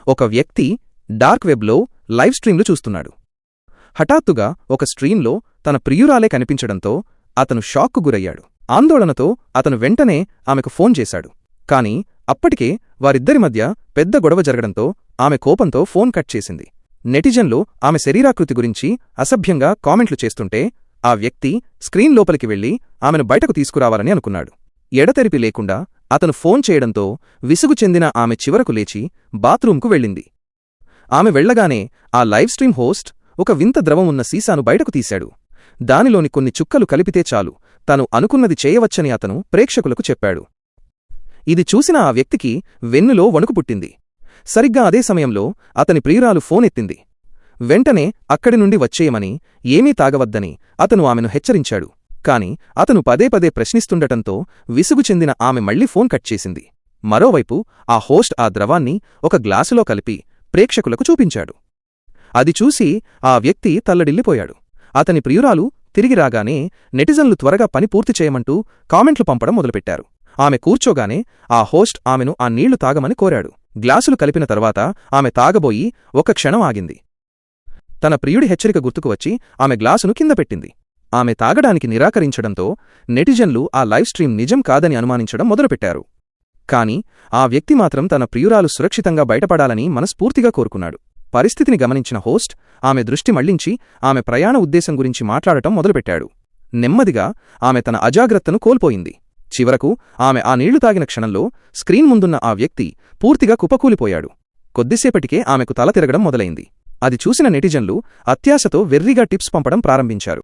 ఒక వ్యక్తి డార్క్ వెబ్లో లైవ్ స్ట్రీమ్లు చూస్తున్నాడు. హఠాత్తుగా ఒక స్ట్రీమ్లో తన ప్రియురాలే కనిపించడంతో అతను షాక్కు గురయ్యాడు. ఆందోళనతో అతను వెంటనే ఆమెకు ఫోన్ చేశాడు. కాని అప్పటికే వారిద్దరి మధ్య పెద్ద గొడవ జరగడంతో ఆమె కోపంతో ఫోన్ కట్ చేసింది. నెటిజన్లు ఆమె శరీరాకృతి గురించి అసభ్యంగా కామెంట్లు చేస్తుంటే ఆ వ్యక్తి స్క్రీన్ లోపలికి వెళ్లి ఆమెను బయటకు తీసుకురావాలని అనుకున్నాడు. ఎడతెరిపి లేకుండా అతను ఫోన్ చేయడంతో విసుగు చెందిన ఆమె చివరకు లేచి బాత్రూంకు వెళ్ళింది. ఆమె వెళ్లగానే ఆ లైవ్ స్ట్రీమ్ హోస్ట్ ఒక వింత ద్రవం ఉన్న సీసాను బయటకు తీశాడు. దానిలోని కొన్ని చుక్కలు కలిపితే చాలు తను అనుకున్నది చేయవచ్చని అతను ప్రేక్షకులకు చెప్పాడు. ఇది చూసిన ఆ వ్యక్తికి వెన్నులో వణుకు పుట్టింది. సరిగ్గా అదే సమయంలో అతని ప్రియురాలు ఫోన్ ఎత్తింది. వెంటనే అక్కడి నుండి వచ్చేయమని, ఏమీ తాగవద్దని అతను ఆమెను హెచ్చరించాడు. కాని అతను పదే పదే ప్రశ్నిస్తుండటంతో విసుగు చెందిన ఆమె మళ్లీ ఫోన్ కట్ చేసింది. మరోవైపు ఆ హోస్ట్ ఆ ద్రవాన్ని ఒక గ్లాసులో కలిపి ప్రేక్షకులకు చూపించాడు. అది చూసి ఆ వ్యక్తి తల్లడిల్లిపోయాడు. అతని ప్రియురాలు తిరిగి రాగానే నెటిజన్లు త్వరగా పని పూర్తి చేయమంటూ కామెంట్లు పంపడం మొదలుపెట్టారు. ఆమె కూర్చోగానే ఆ హోస్ట్ ఆమెను ఆ నీళ్లు తాగమని కోరాడు. గ్లాసులు కలిపిన తర్వాత ఆమె తాగబోయి ఒక క్షణం ఆగింది. తన ప్రియుడి హెచ్చరిక గుర్తుకు వచ్చి ఆమె గ్లాసును కింద పెట్టింది. ఆమె తాగడానికి నిరాకరించడంతో నెటిజన్లు ఆ లైవ్ స్ట్రీమ్ నిజం కాదని అనుమానించడం మొదలుపెట్టారు. కాని ఆ వ్యక్తి మాత్రం తన ప్రియురాలు సురక్షితంగా బయటపడాలని మనస్ఫూర్తిగా కోరుకున్నాడు. పరిస్థితిని గమనించిన హోస్ట్ ఆమె దృష్టి మళ్లించి ఆమె ప్రయాణ ఉద్దేశం గురించి మాట్లాడటం మొదలుపెట్టాడు. నెమ్మదిగా ఆమె తన అజాగ్రత్తను కోల్పోయింది. చివరకు ఆమె ఆ నీళ్లు తాగిన క్షణంలో స్క్రీన్ ముందున్న ఆ వ్యక్తి పూర్తిగా కుప్పకూలిపోయాడు. కొద్దిసేపటికే ఆమెకు తల తిరగడం మొదలైంది. అది చూసిన నెటిజన్లు అత్యాశతో వెర్రిగా టిప్స్ పంపడం ప్రారంభించారు.